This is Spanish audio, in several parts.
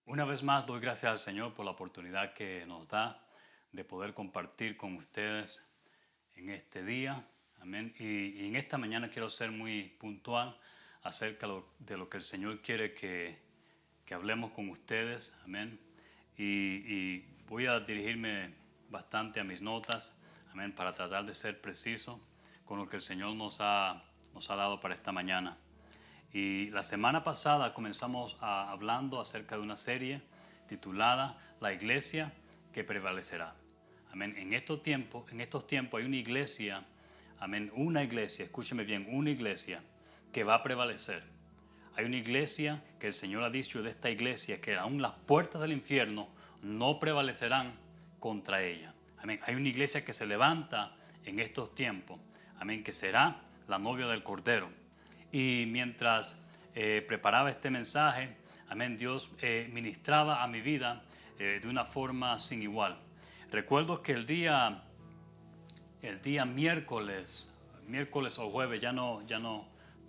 Una vez más doy gracias al Señor por la oportunidad que nos da de poder compartir con ustedes en este día. Amén. Y en esta mañana quiero ser muy puntual acerca de lo que el Señor quiere que hablemos con ustedes. Amén. Y voy a dirigirme bastante a mis notas. Amén. Para tratar de ser preciso con lo que el Señor nos ha dado para esta mañana. Y la semana pasada comenzamos hablando acerca de una serie titulada La Iglesia que prevalecerá. Amén. En estos tiempos hay una iglesia, amén, una iglesia, escúcheme bien, una iglesia que va a prevalecer. Hay una iglesia que el Señor ha dicho de esta iglesia que aún las puertas del infierno no prevalecerán contra ella. Amén. Hay una iglesia que se levanta en estos tiempos, amén, que será la novia del Cordero. Y mientras preparaba este mensaje, amén, Dios ministraba a mi vida de una forma sin igual. Recuerdo que el día miércoles o jueves, ya no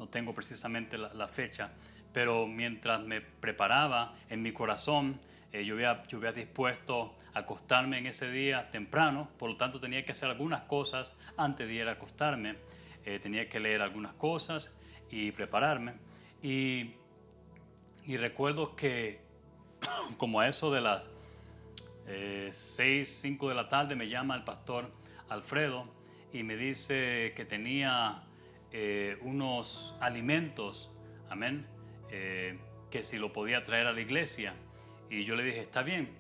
tengo precisamente la fecha, pero mientras me preparaba en mi corazón, yo había dispuesto a acostarme en ese día temprano, por lo tanto tenía que hacer algunas cosas antes de ir a acostarme. Tenía que leer algunas cosas y prepararme. Y recuerdo que como a eso de las 5 de la tarde me llama el pastor Alfredo y me dice que tenía unos alimentos, amén, que si lo podía traer a la iglesia. Y yo le dije, está bien,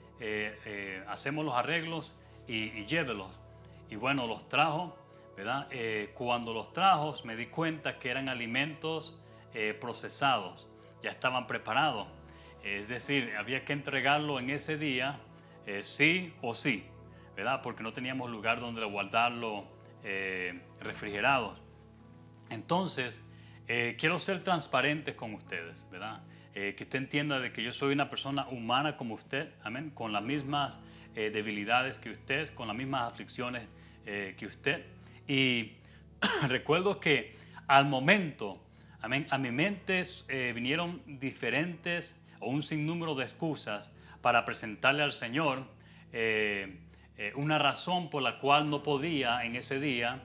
hacemos los arreglos y llévelos. Y bueno, los trajo, ¿verdad? Cuando los trajo me di cuenta que eran alimentos procesados, ya estaban preparados. Es decir, había que entregarlo en ese día, sí o sí, ¿verdad? Porque no teníamos lugar donde guardarlo refrigerados. Entonces, quiero ser transparente con ustedes, ¿verdad? Que usted entienda de que yo soy una persona humana como usted, amén, con las mismas debilidades que usted, con las mismas aflicciones que usted. Y recuerdo que al momento, amén, a mi mente vinieron diferentes o un sinnúmero de excusas para presentarle al Señor una razón por la cual no podía en ese día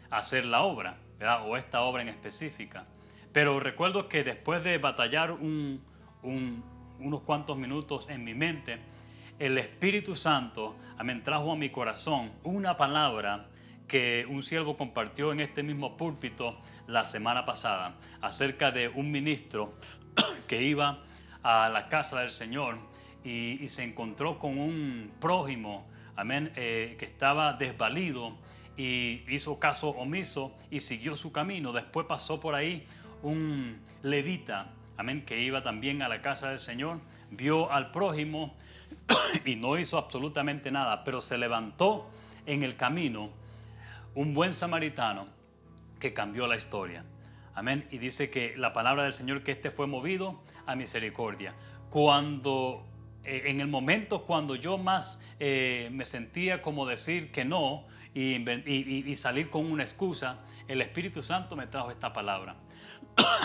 hacer la obra, ¿verdad? O esta obra en específica. Pero recuerdo que después de batallar unos cuantos minutos en mi mente, el Espíritu Santo, amén, trajo a mi corazón una palabra que un siervo compartió en este mismo púlpito la semana pasada acerca de un ministro que iba a la casa del Señor y se encontró con un prójimo, amén, que estaba desvalido y hizo caso omiso y siguió su camino. Después pasó por ahí un levita, amén, que iba también a la casa del Señor, vio al prójimo y no hizo absolutamente nada, pero se levantó en el camino un buen samaritano que cambió la historia. Amén. Y dice que la palabra del Señor que fue movido a misericordia. En el momento cuando yo más me sentía como decir que no y salir con una excusa, el Espíritu Santo me trajo esta palabra.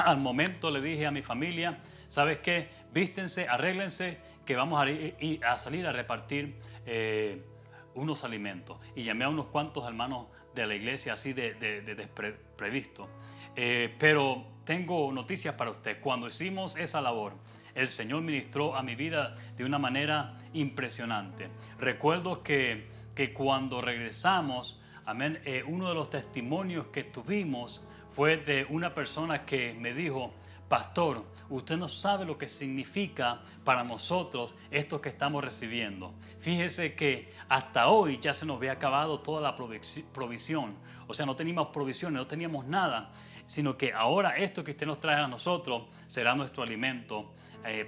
Al momento le dije a mi familia, ¿sabes qué? Vístense, arréglense, que vamos a salir a repartir unos alimentos. Y llamé a unos cuantos hermanos de la iglesia así de previsto. Pero tengo noticias para usted. Cuando hicimos esa labor, el Señor ministró a mi vida de una manera impresionante. Recuerdo que cuando regresamos, amén, uno de los testimonios que tuvimos fue de una persona que me dijo, pastor, usted no sabe lo que significa para nosotros esto que estamos recibiendo. Fíjese que hasta hoy ya se nos había acabado toda la provisión. O sea, no teníamos provisiones, no teníamos nada, sino que ahora esto que usted nos trae a nosotros será nuestro alimento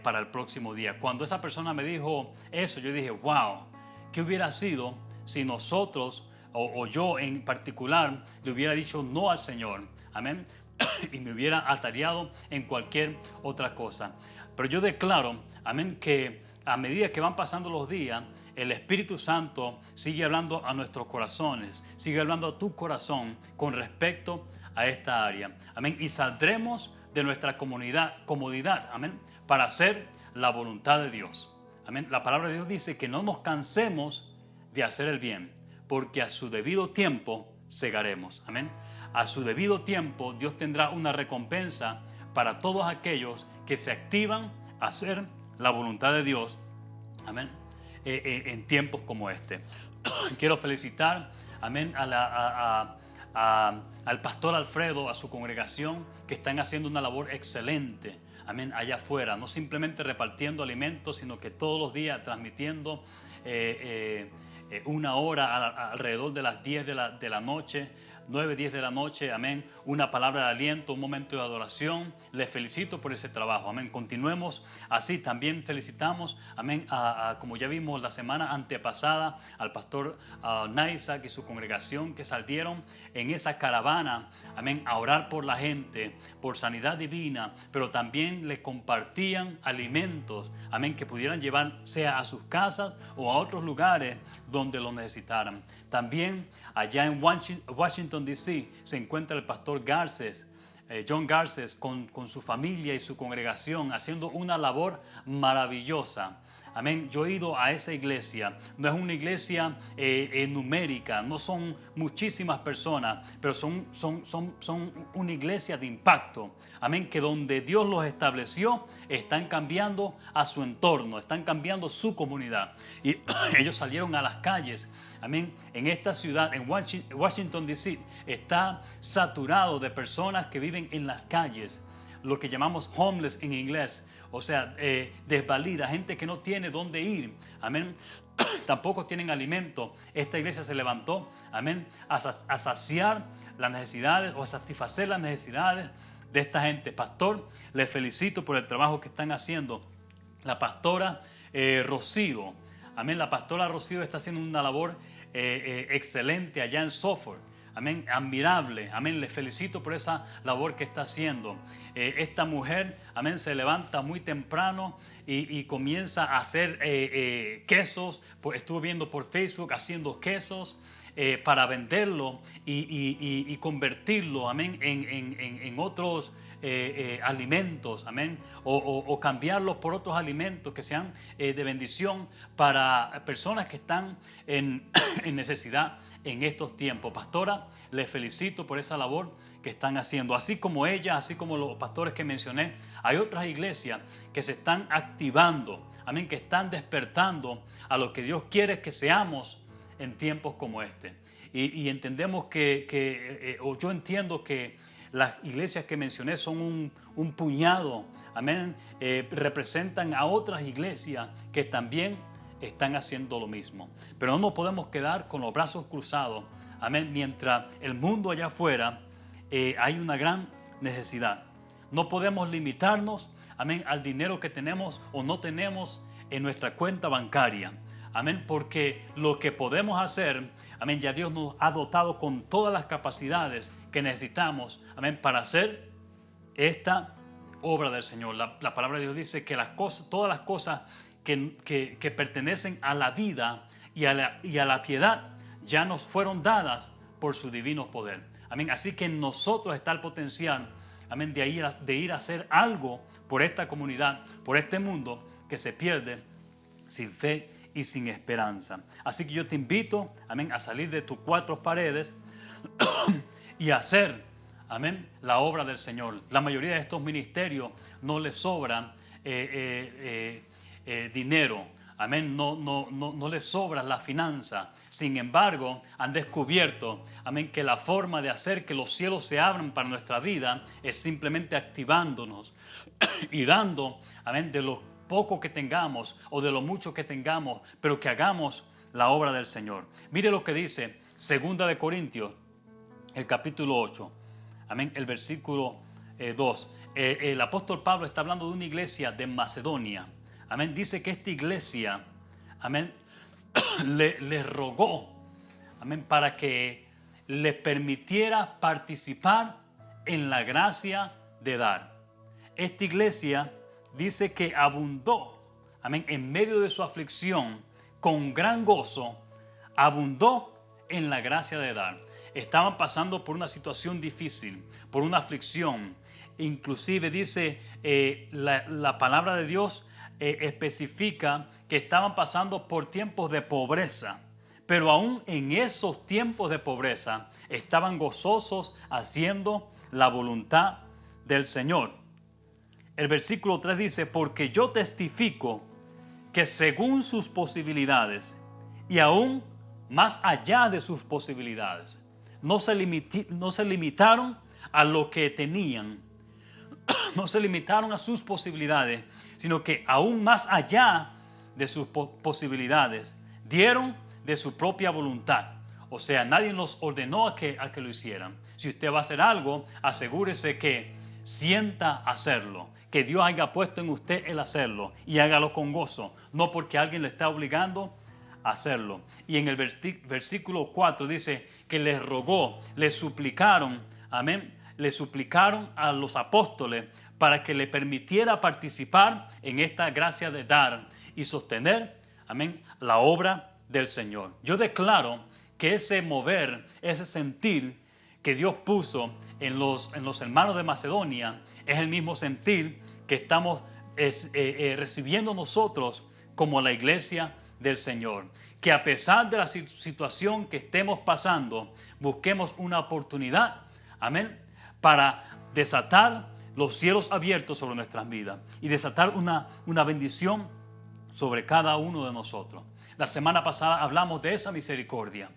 para el próximo día. Cuando esa persona me dijo eso, yo dije, wow, ¿qué hubiera sido si nosotros o yo en particular le hubiera dicho no al Señor? Amén. Y me hubiera atareado en cualquier otra cosa. Pero yo declaro, amén, que a medida que van pasando los días, el Espíritu Santo sigue hablando a nuestros corazones, sigue hablando a tu corazón con respecto a esta área. Amén. Y saldremos de nuestra comodidad, amén, para hacer la voluntad de Dios. Amén. La palabra de Dios dice que no nos cansemos de hacer el bien, porque a su debido tiempo segaremos. Amén. A su debido tiempo Dios tendrá una recompensa para todos aquellos que se activan a hacer la voluntad de Dios. Amén. En tiempos como este. Quiero felicitar, amén, al pastor Alfredo, a su congregación, que están haciendo una labor excelente, amén, allá afuera, no simplemente repartiendo alimentos, sino que todos los días transmitiendo una hora alrededor de las 10 de la noche, 9, 10 de la noche, amén, una palabra de aliento, un momento de adoración. Les felicito por ese trabajo, amén. Continuemos así. También felicitamos, amén, como ya vimos la semana antepasada, al pastor Naisak y su congregación, que salieron en esa caravana, amén, a orar por la gente, por sanidad divina, pero también le compartían alimentos, amén, que pudieran llevar sea a sus casas o a otros lugares donde lo necesitaran. También allá en Washington, D.C. se encuentra el pastor Garces, John Garces, con su familia y su congregación, haciendo una labor maravillosa. Amén. Yo he ido a esa iglesia. No es una iglesia numérica, no son muchísimas personas, pero son una iglesia de impacto. Amén. Que donde Dios los estableció, están cambiando a su entorno, están cambiando su comunidad. Y ellos salieron a las calles. Amén. En esta ciudad, en Washington, D.C., está saturado de personas que viven en las calles, lo que llamamos homeless en inglés. O sea, desvalida, gente que no tiene dónde ir, amén. Tampoco tienen alimento. Esta iglesia se levantó, amén, a saciar las necesidades o a satisfacer las necesidades de esta gente. Pastor, les felicito por el trabajo que están haciendo. La pastora Rocío, amén, la pastora Rocío está haciendo una labor excelente allá en Suffolk. Amén, admirable, amén, les felicito por esa labor que está haciendo. Esta mujer, amén, se levanta muy temprano y comienza a hacer quesos. Estuve viendo por Facebook haciendo quesos para venderlo y convertirlo, amén, en otros alimentos, amén, o cambiarlos por otros alimentos que sean de bendición para personas que están en necesidad en estos tiempos. Pastora, les felicito por esa labor que están haciendo. Así como ella, así como los pastores que mencioné, hay otras iglesias que se están activando, amén, que están despertando a lo que Dios quiere que seamos en tiempos como este. Y entendemos o yo entiendo que las iglesias que mencioné son un puñado, amén, representan a otras iglesias que también están haciendo lo mismo. Pero no nos podemos quedar con los brazos cruzados, amén, mientras el mundo allá afuera hay una gran necesidad. No podemos limitarnos, amén, al dinero que tenemos o no tenemos en nuestra cuenta bancaria. Amén, porque lo que podemos hacer, amén, ya Dios nos ha dotado con todas las capacidades que necesitamos, amén, para hacer esta obra del Señor. La palabra de Dios dice que todas las cosas que pertenecen a la vida y a la piedad ya nos fueron dadas por su divino poder. Amén. Así que en nosotros está el potencial, amén, de ir a hacer algo por esta comunidad, por este mundo que se pierde sin fe y sin esperanza. Así que yo te invito, amén, a salir de tus cuatro paredes y hacer, amén, la obra del Señor. La mayoría de estos ministerios no les sobran dinero, amén, no les sobra la finanza. Sin embargo, han descubierto, amén, que la forma de hacer que los cielos se abran para nuestra vida es simplemente activándonos y dando, amén, de lo poco que tengamos o de lo mucho que tengamos, pero que hagamos la obra del Señor. Mire lo que dice 2 de Corintios, el capítulo 8, amén, el versículo 2. El apóstol Pablo está hablando de una iglesia de Macedonia. Amén. Dice que esta iglesia, amén, le rogó, amén, para que le permitiera participar en la gracia de dar. Esta iglesia dice que abundó, amén, en medio de su aflicción, con gran gozo, abundó en la gracia de dar. Estaban pasando por una situación difícil, por una aflicción. Inclusive dice la palabra de Dios, especifica que estaban pasando por tiempos de pobreza, pero aún en esos tiempos de pobreza estaban gozosos haciendo la voluntad del Señor. El versículo 3 dice, porque yo testifico que según sus posibilidades y aún más allá de sus posibilidades, no se limitaron a lo que tenían, no se limitaron a sus posibilidades, sino que aún más allá de sus posibilidades, dieron de su propia voluntad. O sea, nadie nos ordenó a que lo hicieran. Si usted va a hacer algo, asegúrese que sienta hacerlo, que Dios haya puesto en usted el hacerlo y hágalo con gozo, no porque alguien le está obligando a hacerlo. Y en el versículo 4 dice que les rogó, les suplicaron, amén, le suplicaron a los apóstoles para que le permitiera participar en esta gracia de dar y sostener, amén, la obra del Señor. Yo declaro que ese mover, ese sentir que Dios puso en los hermanos de Macedonia es el mismo sentir que estamos recibiendo nosotros como la iglesia del Señor. Que a pesar de la situación que estemos pasando, busquemos una oportunidad, amén, para desatar los cielos abiertos sobre nuestras vidas y desatar una bendición sobre cada uno de nosotros. La semana pasada hablamos de esa misericordia.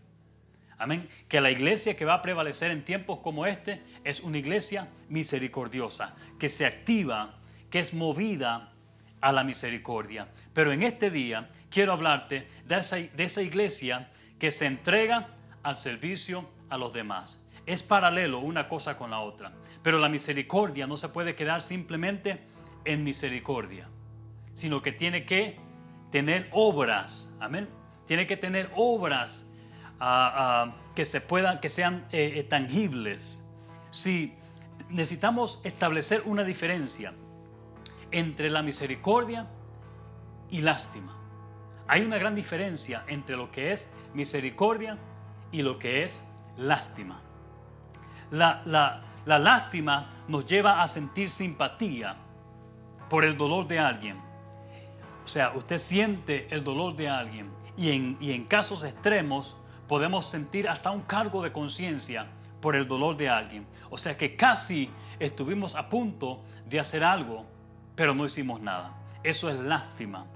Amén. Que la iglesia que va a prevalecer en tiempos como este es una iglesia misericordiosa, que se activa, que es movida a la misericordia. Pero en este día quiero hablarte de esa iglesia que se entrega al servicio a los demás. Es paralelo una cosa con la otra. Pero la misericordia no se puede quedar simplemente en misericordia, sino que tiene que tener obras. Amén. Tiene que tener obras que sean tangibles. Si necesitamos establecer una diferencia entre la misericordia y lástima. Hay una gran diferencia entre lo que es misericordia y lo que es lástima. La lástima nos lleva a sentir simpatía por el dolor de alguien. O sea, usted siente el dolor de alguien y en casos extremos podemos sentir hasta un cargo de conciencia por el dolor de alguien. O sea que casi estuvimos a punto de hacer algo, pero no hicimos nada. Eso es lástima.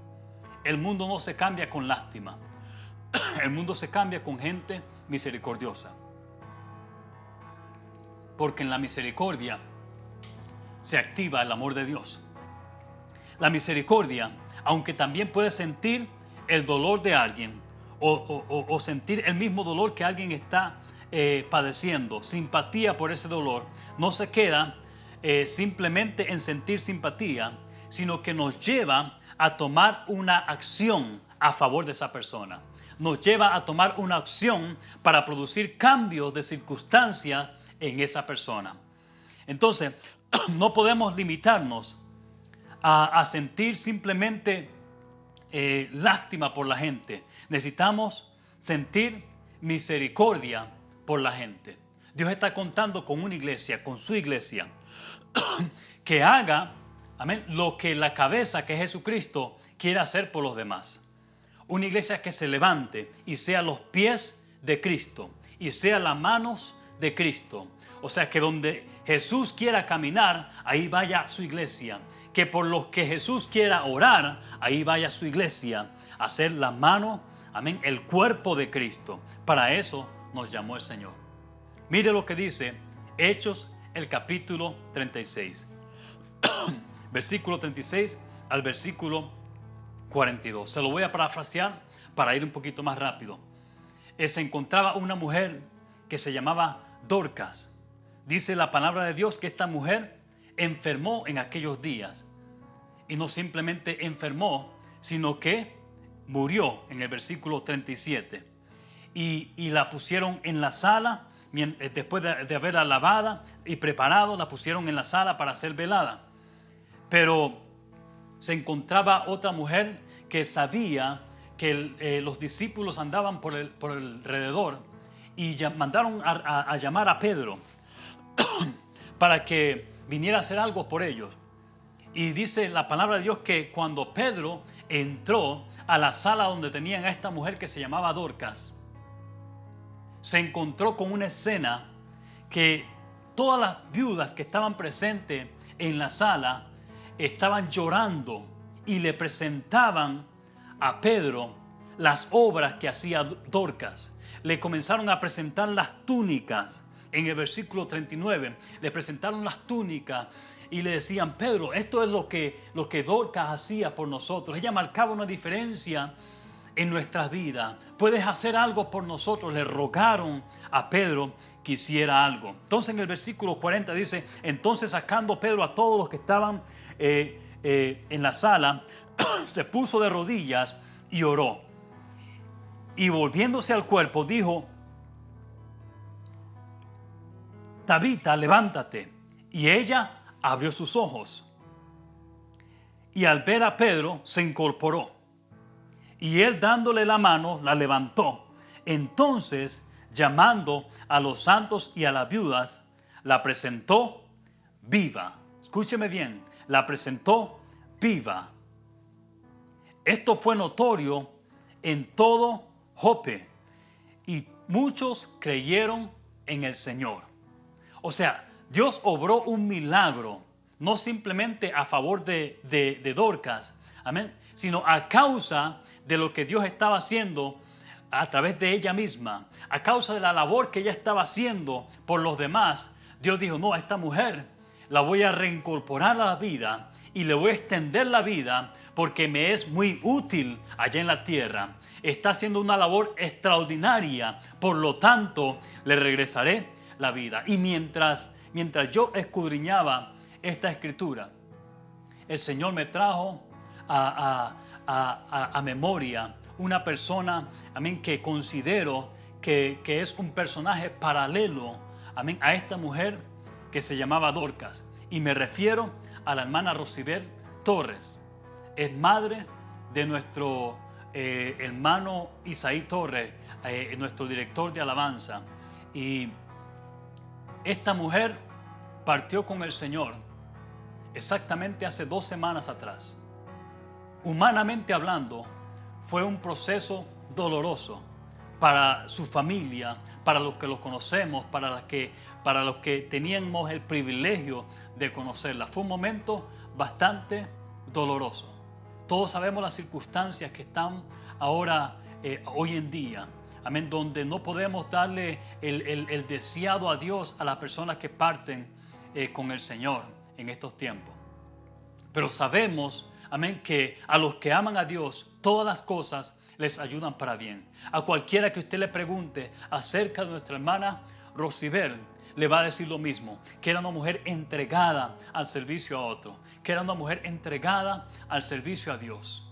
El mundo no se cambia con lástima. El mundo se cambia con gente misericordiosa. Porque en la misericordia se activa el amor de Dios. La misericordia, aunque también puede sentir el dolor de alguien o sentir el mismo dolor que alguien está padeciendo, simpatía por ese dolor, no se queda simplemente en sentir simpatía, sino que nos lleva a tomar una acción a favor de esa persona. Nos lleva a tomar una acción para producir cambios de circunstancias en esa persona. Entonces, no podemos limitarnos a sentir simplemente lástima por la gente. Necesitamos sentir misericordia por la gente. Dios está contando con una iglesia, con su iglesia, que haga, amén, lo que la cabeza, que es Jesucristo, quiere hacer por los demás. Una iglesia que se levante y sea los pies de Cristo y sea las manos de Cristo. O sea, que donde Jesús quiera caminar, ahí vaya su iglesia. Que por los que Jesús quiera orar, ahí vaya su iglesia a ser la mano, amén, el cuerpo de Cristo. Para eso nos llamó el Señor. Mire lo que dice Hechos, el capítulo 36. Versículo 36 al versículo 42. Se lo voy a parafrasear para ir un poquito más rápido. Se encontraba una mujer que se llamaba Dorcas. Dice la palabra de Dios que esta mujer enfermó en aquellos días. Y no simplemente enfermó, sino que murió en el versículo 37. Y la pusieron en la sala, después de haberla lavada y preparado, la pusieron en la sala para ser velada. Pero se encontraba otra mujer que sabía que los discípulos andaban por el alrededor y mandaron a llamar a Pedro para que viniera a hacer algo por ellos. Y dice la palabra de Dios que cuando Pedro entró a la sala donde tenían a esta mujer que se llamaba Dorcas, se encontró con una escena que todas las viudas que estaban presentes en la sala estaban llorando y le presentaban a Pedro las obras que hacía Dorcas. Le comenzaron a presentar las túnicas. En el versículo 39 le presentaron las túnicas y le decían: Pedro, esto es lo que Dorcas hacía por nosotros. Ella marcaba una diferencia en nuestras vidas. Puedes hacer algo por nosotros. Le rogaron a Pedro que hiciera algo. Entonces en el versículo 40 dice: entonces sacando Pedro a todos los que estaban en la sala, se puso de rodillas y oró. Y volviéndose al cuerpo dijo: Tabita, levántate. Y ella abrió sus ojos. Y al ver a Pedro se incorporó. Y él, dándole la mano, la levantó. Entonces, llamando a los santos y a las viudas, la presentó viva. Escúcheme bien, la presentó viva. Esto fue notorio en todo Jope, y muchos creyeron en el Señor. O sea, Dios obró un milagro, no simplemente a favor de Dorcas, amén, sino a causa de lo que Dios estaba haciendo a través de ella misma, a causa de la labor que ella estaba haciendo por los demás. Dios dijo: no, a esta mujer la voy a reincorporar a la vida y le voy a extender la vida porque me es muy útil allá en la tierra. Está haciendo una labor extraordinaria, por lo tanto le regresaré la vida. Y mientras yo escudriñaba esta escritura, el Señor me trajo a memoria una persona, amén, que considero que es un personaje paralelo, amén, a esta mujer que se llamaba Dorcas. Y me refiero a la hermana Rosibel Torres. Es madre de nuestro hermano Isaí Torres, nuestro director de alabanza. Y esta mujer partió con el Señor exactamente hace 2 semanas atrás. Humanamente hablando, fue un proceso doloroso para su familia, para los que los conocemos, para los que teníamos el privilegio de conocerla. Fue un momento bastante doloroso. Todos sabemos las circunstancias que están ahora, hoy en día, amén, donde no podemos darle el deseado adiós a las personas que parten con el Señor en estos tiempos. Pero sabemos, amén, que a los que aman a Dios, todas las cosas les ayudan para bien. A cualquiera que usted le pregunte acerca de nuestra hermana Rosibel, le va a decir lo mismo, que era una mujer entregada al servicio a otro, que era una mujer entregada al servicio a Dios.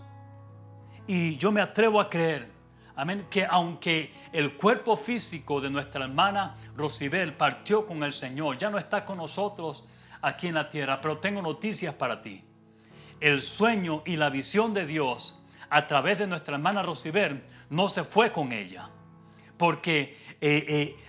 Y yo me atrevo a creer, amén, que aunque el cuerpo físico de nuestra hermana Rosibel partió con el Señor, ya no está con nosotros aquí en la tierra, pero tengo noticias para ti. El sueño y la visión de Dios a través de nuestra hermana Rosibel no se fue con ella, porque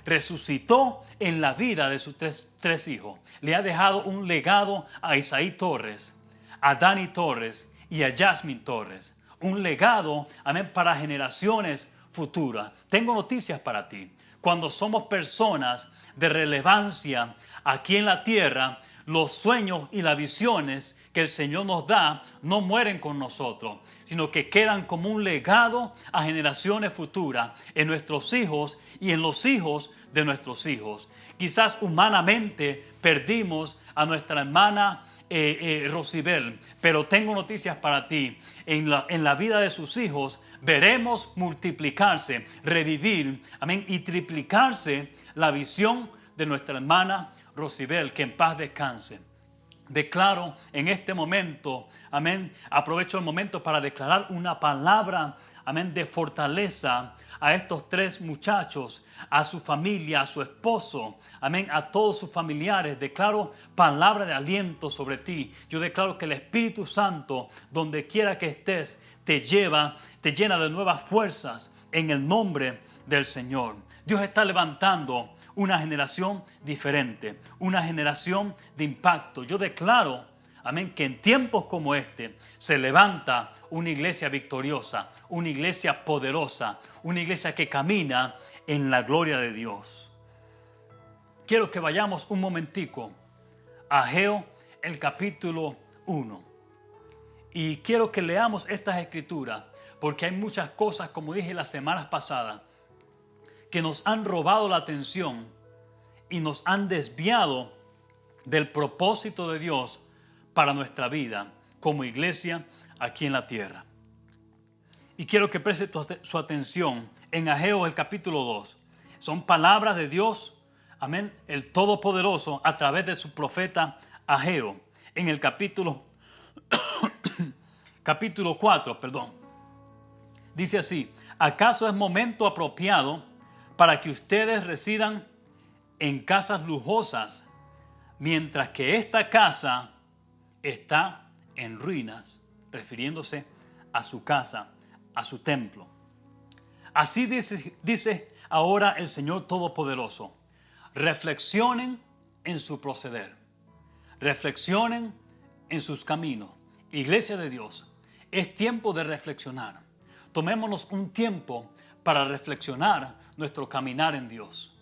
resucitó en la vida de sus tres hijos. Le ha dejado un legado a Isaí Torres, a Dani Torres y a Jasmine Torres. Un legado, amén, para generaciones futuras. Tengo noticias para ti. Cuando somos personas de relevancia aquí en la tierra, los sueños y las visiones que el Señor nos da no mueren con nosotros, sino que quedan como un legado a generaciones futuras, en nuestros hijos y en los hijos de nuestros hijos. Quizás humanamente perdimos a nuestra hermana Rosibel, pero tengo noticias para ti. En la vida de sus hijos veremos multiplicarse, revivir, amén, y triplicarse la visión de nuestra hermana Rosibel, que en paz descanse. Declaro en este momento, amén, aprovecho el momento para declarar una palabra, amén, de fortaleza a estos 3 muchachos, a su familia, a su esposo, amén, a todos sus familiares. Declaro palabra de aliento sobre ti. Yo declaro que el Espíritu Santo, donde quiera que estés, te llena de nuevas fuerzas en el nombre del Señor. Dios está levantando una generación diferente, una generación de impacto. Yo declaro, amén, que en tiempos como este se levanta una iglesia victoriosa, una iglesia poderosa, una iglesia que camina en la gloria de Dios. Quiero que vayamos un momentico a Ageo, el capítulo 1. Y quiero que leamos estas escrituras, porque hay muchas cosas, como dije las semanas pasadas, que nos han robado la atención y nos han desviado del propósito de Dios para nuestra vida como iglesia aquí en la tierra. Y quiero que preste su atención en Ageo, el capítulo 2. Son palabras de Dios, amén, el Todopoderoso, a través de su profeta Ageo, en el capítulo 4, Dice así: ¿acaso es momento apropiado para que ustedes residan en casas lujosas, mientras que esta casa está en ruinas? Refiriéndose a su casa, a su templo. Así dice ahora el Señor Todopoderoso: reflexionen en su proceder, reflexionen en sus caminos. Iglesia de Dios, es tiempo de reflexionar. Tomémonos un tiempo para reflexionar nuestro caminar en Dios.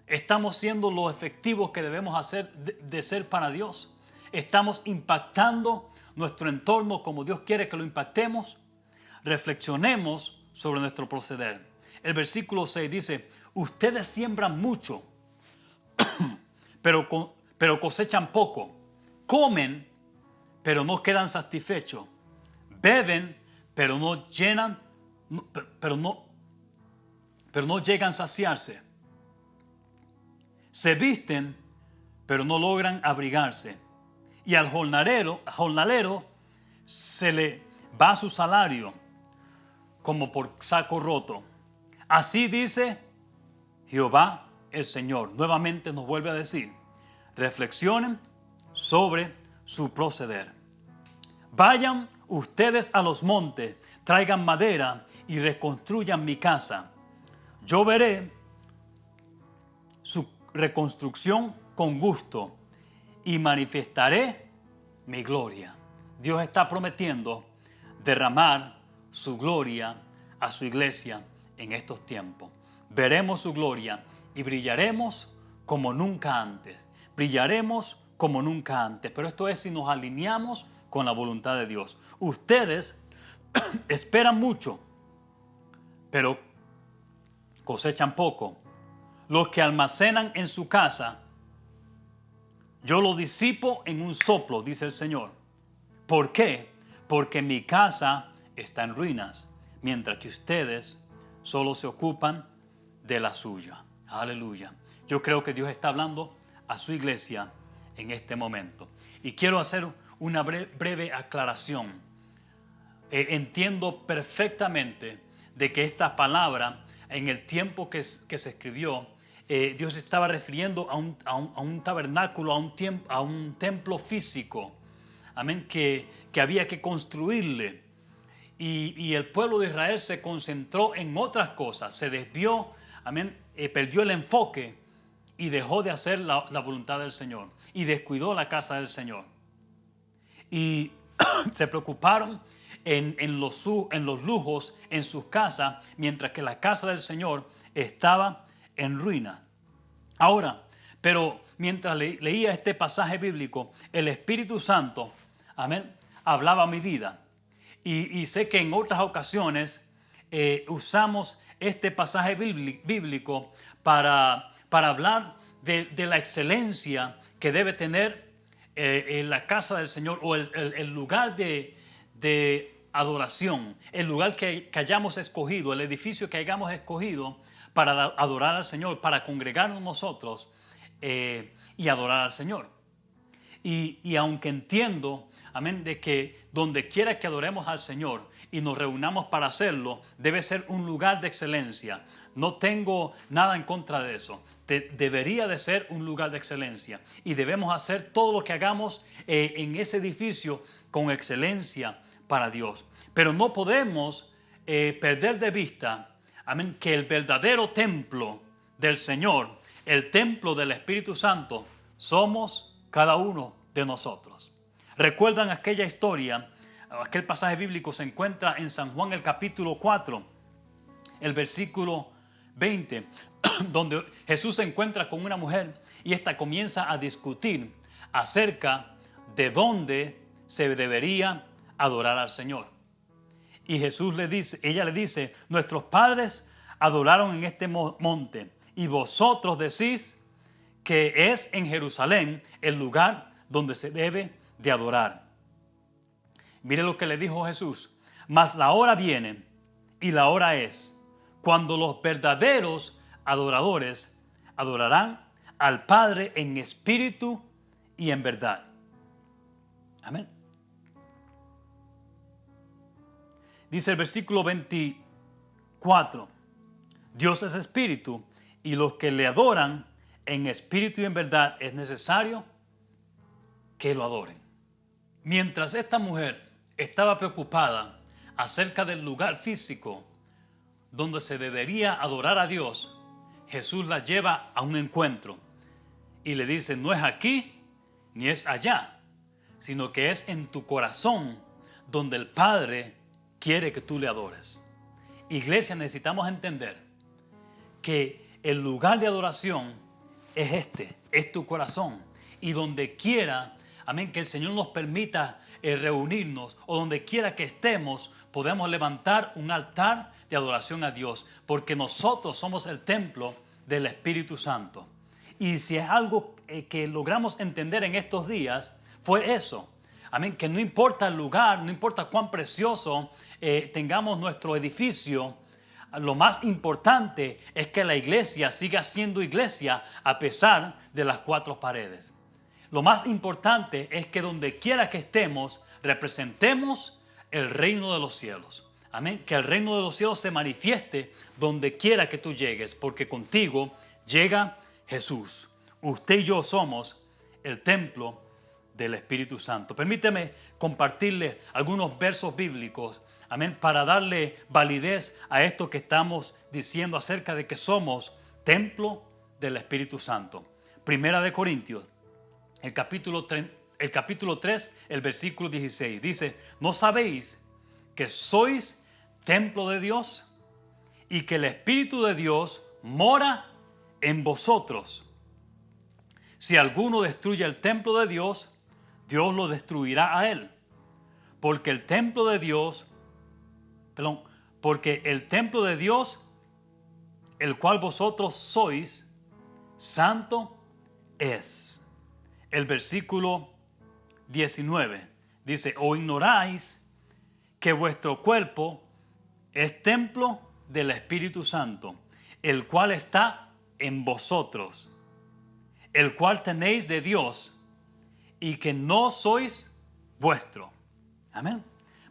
¿Estamos siendo lo efectivos que debemos hacer de ser para Dios? ¿Estamos impactando nuestro entorno como Dios quiere que lo impactemos? Reflexionemos sobre nuestro proceder. El versículo 6 dice: ustedes siembran mucho, pero cosechan poco. Comen, pero no quedan satisfechos. Beben, pero no llenan, pero no llegan a saciarse. Se visten, pero no logran abrigarse. Y al jornalero se le va su salario como por saco roto. Así dice Jehová el Señor. Nuevamente nos vuelve a decir: reflexionen sobre su proceder. Vayan ustedes a los montes, traigan madera y reconstruyan mi casa. Yo veré su reconstrucción con gusto y manifestaré mi gloria. Dios está prometiendo derramar su gloria a su iglesia en estos tiempos. Veremos su gloria y brillaremos como nunca antes. Brillaremos como nunca antes. Pero esto es si nos alineamos con la voluntad de Dios. Ustedes esperan mucho, pero cosechan poco. Los que almacenan en su casa, yo lo disipo en un soplo, dice el Señor. ¿Por qué? Porque mi casa está en ruinas, mientras que ustedes solo se ocupan de la suya. Aleluya. Yo creo que Dios está hablando a su iglesia en este momento. Y quiero hacer una breve aclaración. Entiendo perfectamente de que esta palabra, en el tiempo que se escribió, Dios estaba refiriendo a un tabernáculo, a un templo físico, amén, que había que construirle. Y el pueblo de Israel se concentró en otras cosas, se desvió, amén, perdió el enfoque y dejó de hacer la voluntad del Señor y descuidó la casa del Señor. Y se preocuparon en los lujos en sus casas, mientras que la casa del Señor estaba en ruina. Ahora, pero mientras leía este pasaje bíblico, el Espíritu Santo, amén, hablaba a mi vida. Y sé que en otras ocasiones usamos este pasaje bíblico para hablar de la excelencia que debe tener en la casa del Señor, o el lugar de adoración, el lugar que hayamos escogido, el edificio que hayamos escogido para adorar al Señor, para congregarnos nosotros y adorar al Señor. Y aunque entiendo, amén, de que donde quiera que adoremos al Señor y nos reunamos para hacerlo, debe ser un lugar de excelencia. No tengo nada en contra de eso. Debería de ser un lugar de excelencia. Y debemos hacer todo lo que hagamos en ese edificio con excelencia para Dios. Pero no podemos perder de vista, amén, que el verdadero templo del Señor, el templo del Espíritu Santo, somos cada uno de nosotros. ¿Recuerdan aquella historia? Aquel pasaje bíblico se encuentra en San Juan el capítulo 4, el versículo 20, donde Jesús se encuentra con una mujer y esta comienza a discutir acerca de dónde se debería adorar al Señor. Y ella le dice, nuestros padres adoraron en este monte y vosotros decís que es en Jerusalén el lugar donde se debe de adorar. Mire lo que le dijo Jesús, mas la hora viene y la hora es cuando los verdaderos adoradores adorarán al Padre en espíritu y en verdad. Amén. Dice el versículo 24, Dios es espíritu y los que le adoran en espíritu y en verdad es necesario que lo adoren. Mientras esta mujer estaba preocupada acerca del lugar físico donde se debería adorar a Dios, Jesús la lleva a un encuentro y le dice, no es aquí ni es allá, sino que es en tu corazón donde el Padre quiere que tú le adores. Iglesia, necesitamos entender que el lugar de adoración es tu corazón. Y donde quiera, amén, que el Señor nos permita reunirnos o donde quiera que estemos, podemos levantar un altar de adoración a Dios, porque nosotros somos el templo del Espíritu Santo. Y si es algo que logramos entender en estos días, fue eso. Amén, que no importa el lugar, no importa cuán precioso tengamos nuestro edificio, lo más importante es que la iglesia siga siendo iglesia a pesar de las cuatro paredes. Lo más importante es que donde quiera que estemos, representemos el reino de los cielos. Amén, que el reino de los cielos se manifieste donde quiera que tú llegues, porque contigo llega Jesús. Usted y yo somos el templo del Espíritu Santo. Permíteme compartirle algunos versos bíblicos, amén, para darle validez a esto que estamos diciendo acerca de que somos templo del Espíritu Santo. Primera de Corintios, el capítulo 3, el versículo 16, dice, ¿no sabéis que sois templo de Dios y que el Espíritu de Dios mora en vosotros? Si alguno destruye el templo de Dios, Dios lo destruirá a él, porque el templo de Dios, el cual vosotros sois, santo es. El versículo 19 dice, ¿o ignoráis que vuestro cuerpo es templo del Espíritu Santo, el cual está en vosotros, el cual tenéis de Dios, y que no sois vuestro? Amén.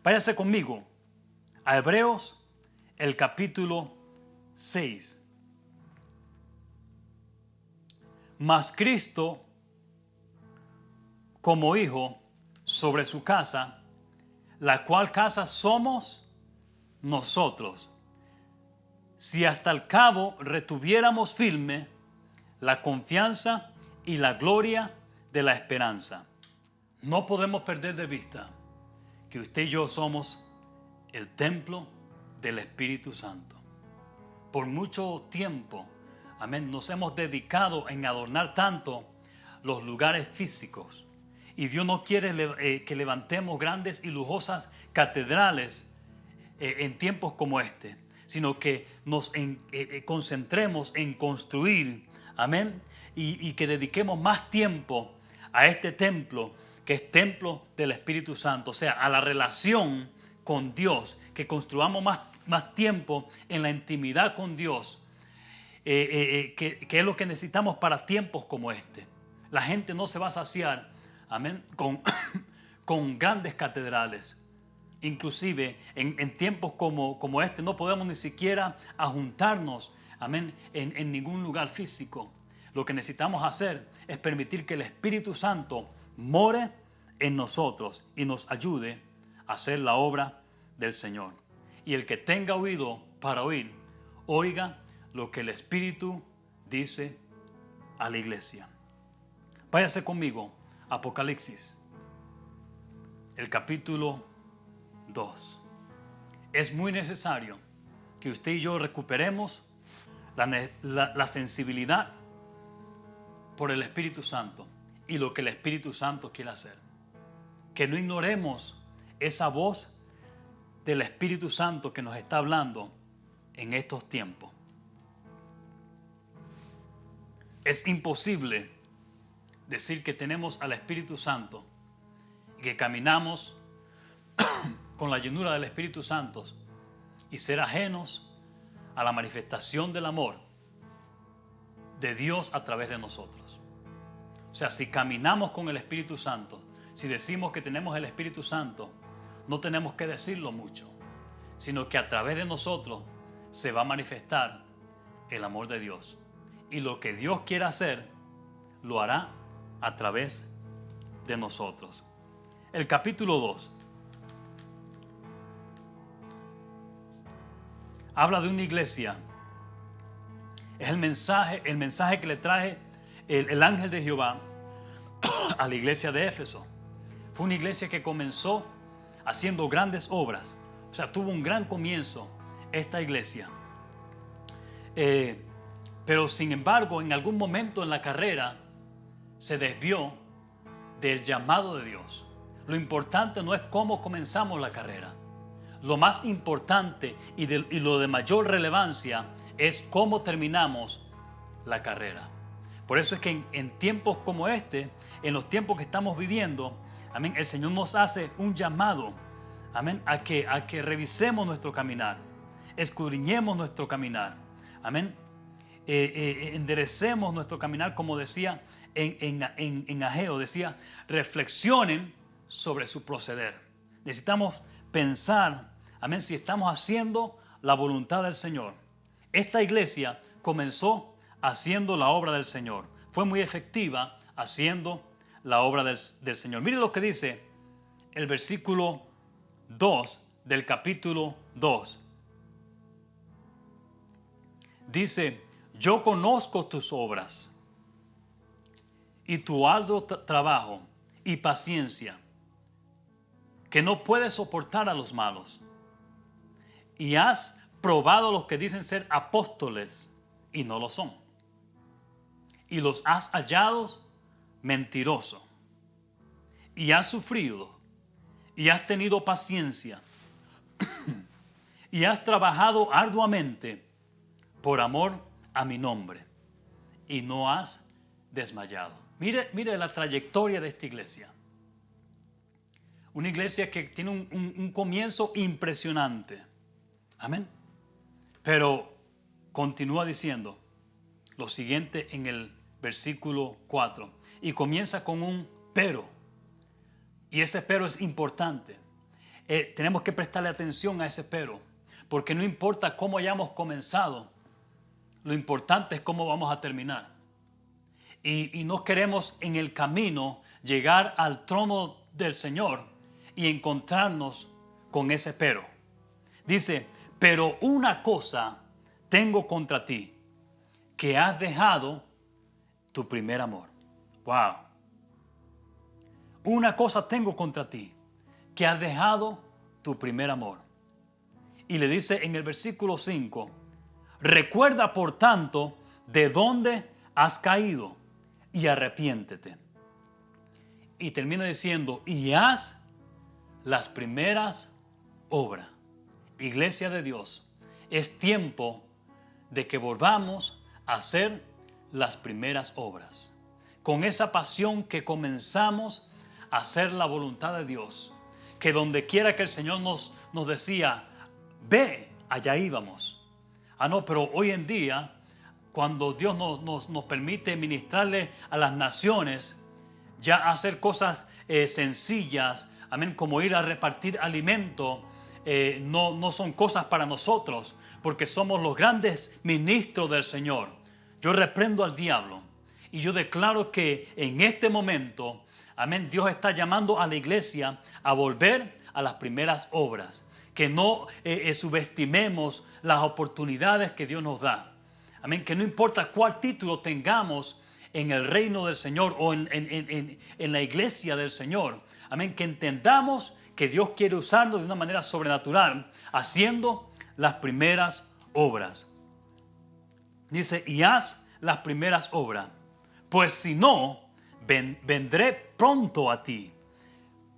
Váyase conmigo a Hebreos, el capítulo 6. Mas Cristo, como hijo sobre su casa, la cual casa somos nosotros, si hasta el cabo retuviéramos firme la confianza y la gloria de la esperanza. No podemos perder de vista que usted y yo somos el templo del Espíritu Santo. Por mucho tiempo, amén, nos hemos dedicado en adornar tanto los lugares físicos. Y Dios no quiere que levantemos grandes y lujosas catedrales en tiempos como este, sino que nos concentremos en construir, amén, y que dediquemos más tiempo a este templo, que es templo del Espíritu Santo, o sea, a la relación con Dios, que construamos más tiempo en la intimidad con Dios, que es lo que necesitamos para tiempos como este. La gente no se va a saciar, amén, con grandes catedrales. Inclusive en tiempos como este no podemos ni siquiera juntarnos, amén, en ningún lugar físico. Lo que necesitamos hacer es permitir que el Espíritu Santo more en nosotros y nos ayude a hacer la obra del Señor. Y el que tenga oído para oír, oiga lo que el Espíritu dice a la iglesia. Váyase conmigo, Apocalipsis, el capítulo 2. Es muy necesario que usted y yo recuperemos la sensibilidad por el Espíritu Santo y lo que el Espíritu Santo quiere hacer. Que no ignoremos esa voz del Espíritu Santo que nos está hablando en estos tiempos. Es imposible decir que tenemos al Espíritu Santo y que caminamos con la llenura del Espíritu Santo y ser ajenos a la manifestación del amor de Dios a través de nosotros. O sea, si caminamos con el Espíritu Santo, si decimos que tenemos el Espíritu Santo, no tenemos que decirlo mucho, sino que a través de nosotros se va a manifestar el amor de Dios. Y lo que Dios quiera hacer, lo hará a través de nosotros. El capítulo 2 habla de una iglesia. Es el mensaje que le traje el ángel de Jehová a la iglesia de Éfeso. Fue una iglesia que comenzó haciendo grandes obras. O sea, tuvo un gran comienzo esta iglesia. Pero sin embargo, en algún momento en la carrera se desvió del llamado de Dios. Lo importante no es cómo comenzamos la carrera. Lo más importante y lo de mayor relevancia es cómo terminamos la carrera. Por eso es que en tiempos como este, en los tiempos que estamos viviendo, amén, el Señor nos hace un llamado, amén, a que revisemos nuestro caminar, escudriñemos nuestro caminar, amén, enderecemos nuestro caminar, como decía en Ageo, decía, reflexionen sobre su proceder. Necesitamos pensar, amén, si estamos haciendo la voluntad del Señor. Esta iglesia comenzó haciendo la obra del Señor. Fue muy efectiva haciendo la obra del Señor. Mire lo que dice el versículo 2 del capítulo 2. Dice, yo conozco tus obras y tu arduo trabajo y paciencia, que no puedes soportar a los malos. Y has probado a los que dicen ser apóstoles y no lo son. Y los has hallado mentirosos. Y has sufrido y has tenido paciencia y has trabajado arduamente por amor a mi nombre y no has desmayado. Mire la trayectoria de esta iglesia. Una iglesia que tiene un comienzo impresionante. Amén. Pero continúa diciendo lo siguiente en el versículo 4. Y comienza con un pero. Y ese pero es importante. Tenemos que prestarle atención a ese pero. Porque no importa cómo hayamos comenzado, lo importante es cómo vamos a terminar. Y no queremos en el camino llegar al trono del Señor y encontrarnos con ese pero. Dice, pero una cosa tengo contra ti, que has dejado tu primer amor. Wow. Una cosa tengo contra ti, que has dejado tu primer amor. Y le dice en el versículo 5, recuerda por tanto de dónde has caído y arrepiéntete. Y termina diciendo, y haz las primeras obras. Iglesia de Dios, es tiempo de que volvamos a hacer las primeras obras. Con esa pasión que comenzamos a hacer la voluntad de Dios. Que donde quiera que el Señor nos decía, ve, allá íbamos. No, pero hoy en día, cuando Dios nos permite ministrarle a las naciones, ya hacer cosas sencillas, amén, como ir a repartir alimento, no son cosas para nosotros, porque somos los grandes ministros del Señor. Yo reprendo al diablo y yo declaro que en este momento, amén, Dios está llamando a la iglesia a volver a las primeras obras, que no subestimemos las oportunidades que Dios nos da. Amén, que no importa cuál título tengamos en el reino del Señor o en la iglesia del Señor. Amén. Que entendamos que Dios quiere usarnos de una manera sobrenatural, haciendo las primeras obras. Dice, y haz las primeras obras, pues si no, vendré pronto a ti.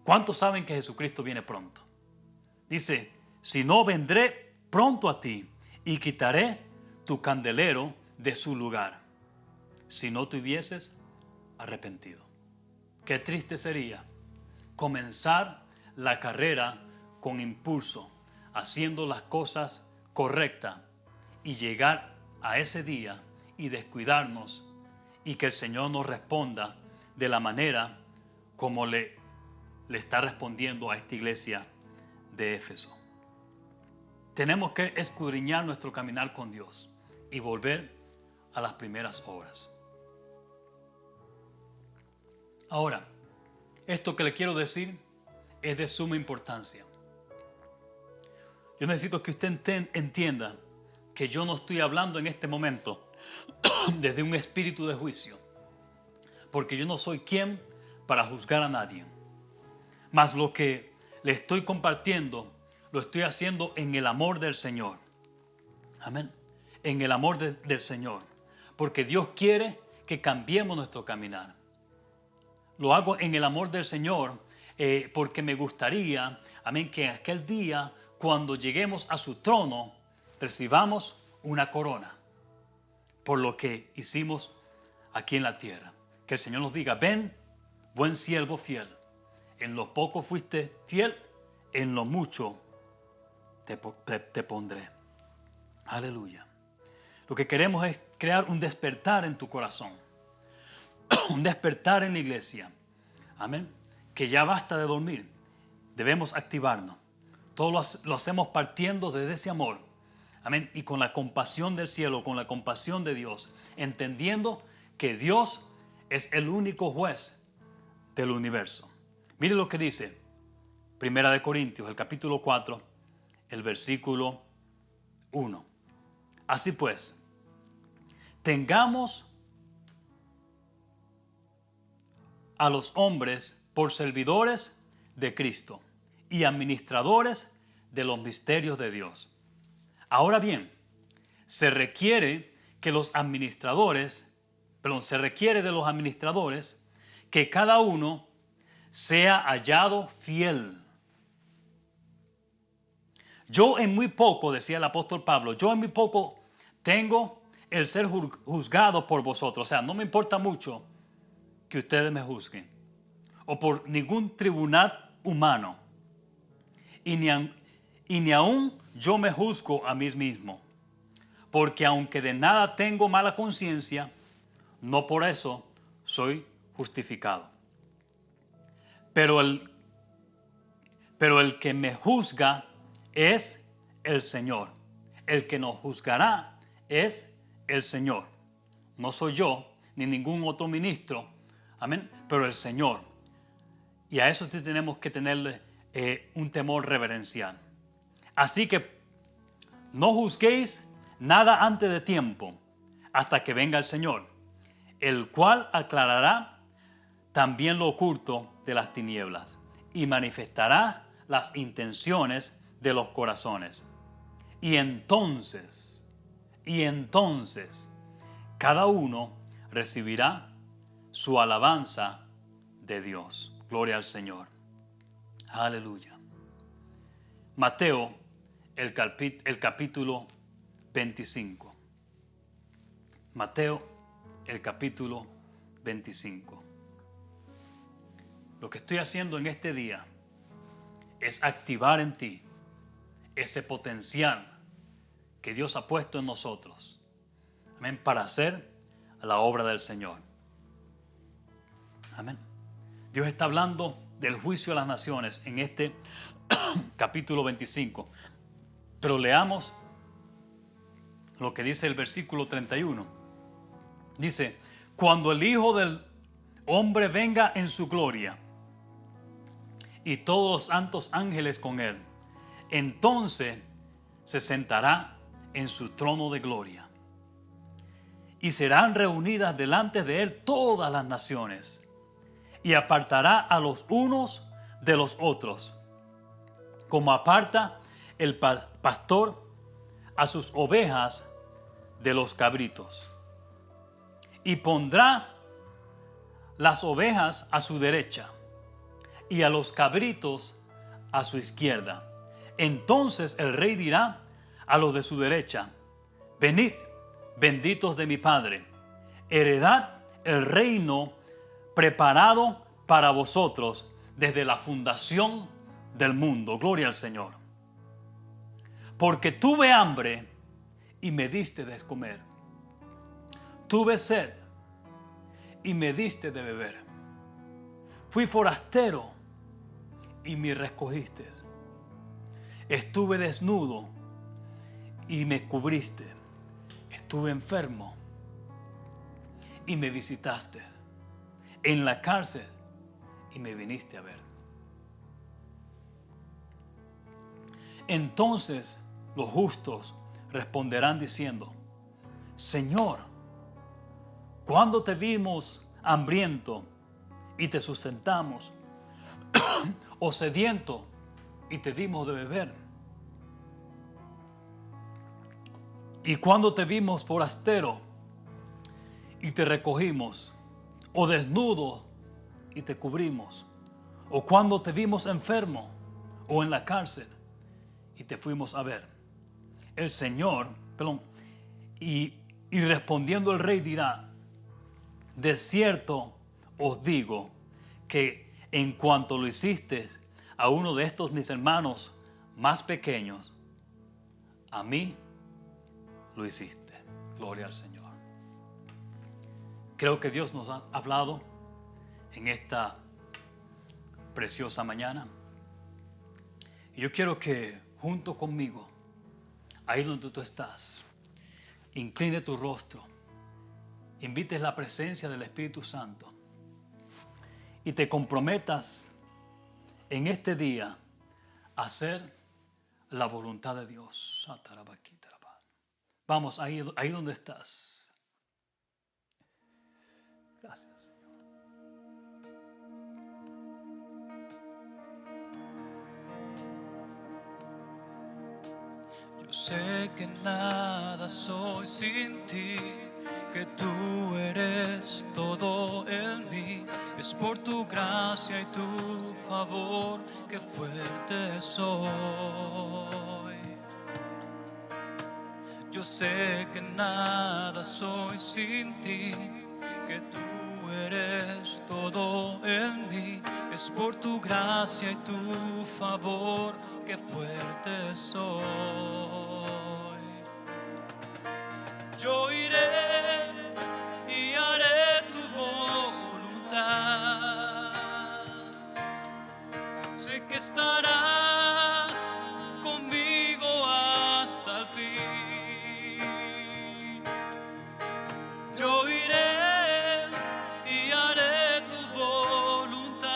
¿Cuántos saben que Jesucristo viene pronto? Dice, si no, vendré pronto a ti y quitaré tu candelero de su lugar, si no te hubieses arrepentido. Qué triste sería comenzar la carrera con impulso, haciendo las cosas correctas y llegar a ese día y descuidarnos y que el Señor nos responda de la manera como le está respondiendo a esta iglesia de Éfeso. Tenemos que escudriñar nuestro caminar con Dios y volver a las primeras obras. Ahora, esto que le quiero decir es de suma importancia. Yo necesito que usted entienda que yo no estoy hablando en este momento desde un espíritu de juicio, porque yo no soy quien para juzgar a nadie. Mas lo que le estoy compartiendo, lo estoy haciendo en el amor del Señor. Amén. En el amor del Señor. Porque Dios quiere que cambiemos nuestro caminar. Lo hago en el amor del Señor porque me gustaría, amén, que en aquel día, cuando lleguemos a su trono, recibamos una corona por lo que hicimos aquí en la tierra. Que el Señor nos diga, ven, buen siervo fiel. En lo poco fuiste fiel, en lo mucho te pondré. Aleluya. Lo que queremos es crear un despertar en tu corazón. Un despertar en la iglesia. Amén. Que ya basta de dormir. Debemos activarnos. Todo lo hacemos partiendo desde ese amor. Amén. Y con la compasión del cielo, con la compasión de Dios. Entendiendo que Dios es el único juez del universo. Mire lo que dice Primera de Corintios, el capítulo 4, el versículo 1. Así pues, tengamos a los hombres por servidores de Cristo y administradores de los misterios de Dios. Ahora bien, se requiere de los administradores que cada uno sea hallado fiel. Yo en muy poco, decía el apóstol Pablo, yo en muy poco tengo el ser juzgado por vosotros. O sea, no me importa mucho que ustedes me juzguen, o por ningún tribunal humano, y ni aun yo me juzgo a mí mismo, porque aunque de nada tengo mala conciencia, no por eso soy justificado. Pero el que me juzga es el Señor. El que nos juzgará es el Señor. No soy yo, ni ningún otro ministro. Amén. Pero el Señor. Y a eso sí tenemos que tenerle un temor reverencial. Así que no juzguéis nada antes de tiempo, hasta que venga el Señor, el cual aclarará también lo oculto de las tinieblas y manifestará las intenciones de los corazones. Y entonces, cada uno recibirá su alabanza de Dios. Gloria al Señor. Aleluya. Mateo, el capítulo 25. Mateo, el capítulo 25. Lo que estoy haciendo en este día es activar en ti ese potencial que Dios ha puesto en nosotros. Amén. Para hacer la obra del Señor. Amén. Dios está hablando del juicio a las naciones en este capítulo 25. Pero leamos lo que dice el versículo 31. Dice, cuando el Hijo del Hombre venga en su gloria y todos los santos ángeles con él, entonces se sentará en su trono de gloria. y serán reunidas delante de él todas las naciones, y apartará a los unos de los otros, como aparta el pastor a sus ovejas de los cabritos. Y pondrá las ovejas a su derecha y a los cabritos a su izquierda. Entonces el rey dirá a los de su derecha: venid, benditos de mi Padre, heredad el reino preparado para vosotros desde la fundación del mundo. Gloria al Señor. Porque tuve hambre y me diste de comer. Tuve sed y me diste de beber. Fui forastero y me recogiste. Estuve desnudo y me cubriste. Estuve enfermo y me visitaste. En la cárcel y me viniste a ver. Entonces los justos responderán diciendo: Señor, ¿cuándo te vimos hambriento y te sustentamos, o sediento y te dimos de beber? ¿Y cuándo te vimos forastero y te recogimos, o desnudo y te cubrimos? ¿O cuándo te vimos enfermo o en la cárcel y te fuimos a ver? El Señor, y respondiendo el rey dirá: de cierto os digo que en cuanto lo hiciste a uno de estos mis hermanos más pequeños, a mí lo hiciste. Gloria al Señor. Creo que Dios nos ha hablado en esta preciosa mañana. Y yo quiero que junto conmigo, ahí donde tú estás, incline tu rostro, invites la presencia del Espíritu Santo y te comprometas en este día a hacer la voluntad de Dios. Vamos, ahí donde estás. Gracias, Señor. Yo sé que nada soy sin ti, que tú eres todo en mí. Es por tu gracia y tu favor que fuerte soy. Yo sé que nada soy sin ti, que tú eres todo en mí. Es por tu gracia y tu favor que fuerte soy. Yo iré y haré tu voluntad. Sé que estarás conmigo hasta el fin. Yo iré y haré tu voluntad.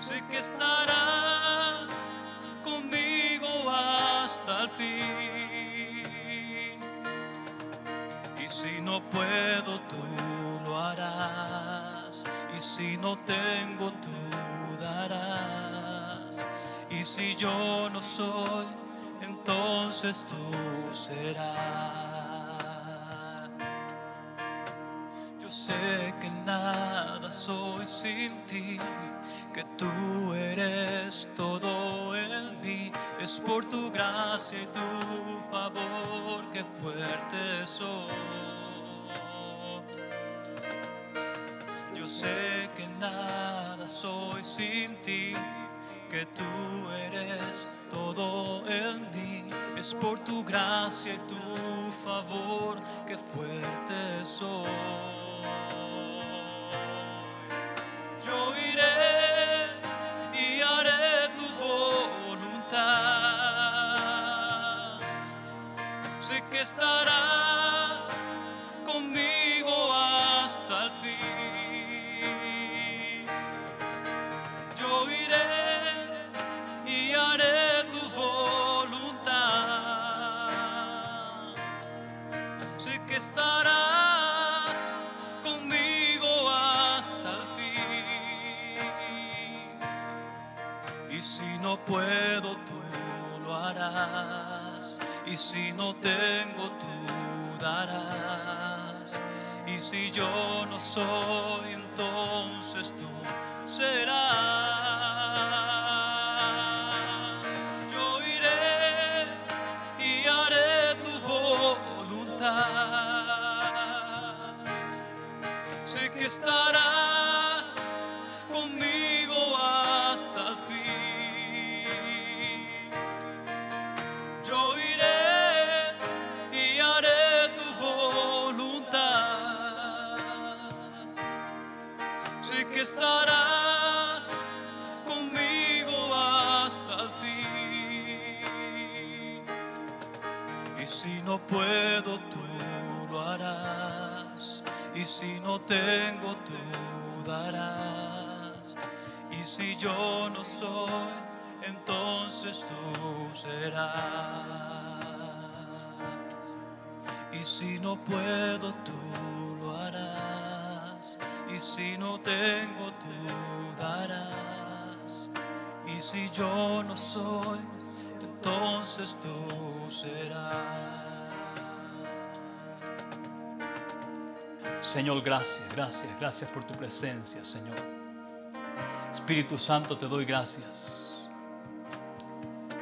Sé que estarás conmigo hasta el fin. Y si no puedo, tú lo harás. Y si no tengo, tú darás. Y si yo no soy, entonces tú serás. Yo sé que nada soy sin ti, que tú eres todo en mí. Es por tu gracia y tu favor que fuerte soy. Yo sé que nada soy sin ti, que tú eres todo en mí. Es por tu gracia y tu favor que fuerte soy. Yo iré y haré tu voluntad. Sé que estarás conmigo hasta el fin. Yo iré y haré tu voluntad. puedo, tú lo harás. Y si no tengo, tú darás. Y si yo no soy, entonces tú serás. Yo iré y haré tu voluntad. Sé que estarás conmigo hasta el fin. Yo iré y haré tu voluntad. Sé que estarás conmigo hasta el fin. Y si no puedo, tú lo harás. Y si no tengo, tú darás. Y si yo no soy, entonces tú serás. Y si no puedo, tú lo harás. Y si no tengo, tú darás. Y si yo no soy, entonces tú serás. Señor, gracias por tu presencia, Señor. Espíritu Santo, te doy gracias.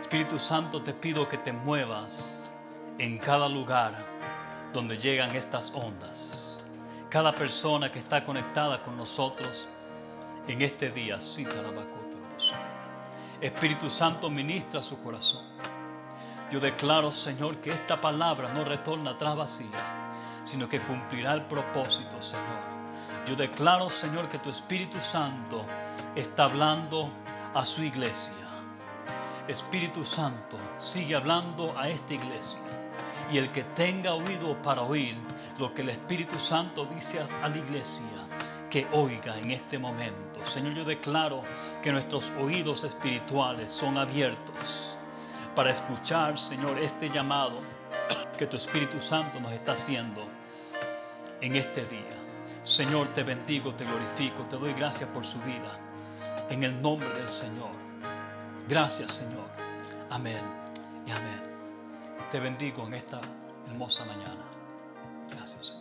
Espíritu Santo, te pido que te muevas en cada lugar donde llegan estas ondas. Cada persona que está conectada con nosotros en este día, Espíritu Santo, ministra su corazón. Yo declaro, Señor, que esta palabra no retorna atrás vacía, sino que cumplirá el propósito, Señor. Yo declaro, Señor, que tu Espíritu Santo está hablando a su iglesia. Espíritu Santo, sigue hablando a esta iglesia. Y el que tenga oído para oír lo que el Espíritu Santo dice a la iglesia, que oiga en este momento. Señor, yo declaro que nuestros oídos espirituales son abiertos para escuchar, Señor, este llamado que tu Espíritu Santo nos está haciendo en este día. Señor, te bendigo, te glorifico, te doy gracias por su vida. En el nombre del Señor. Gracias, Señor. Amén y amén. Te bendigo en esta hermosa mañana. Gracias, Señor.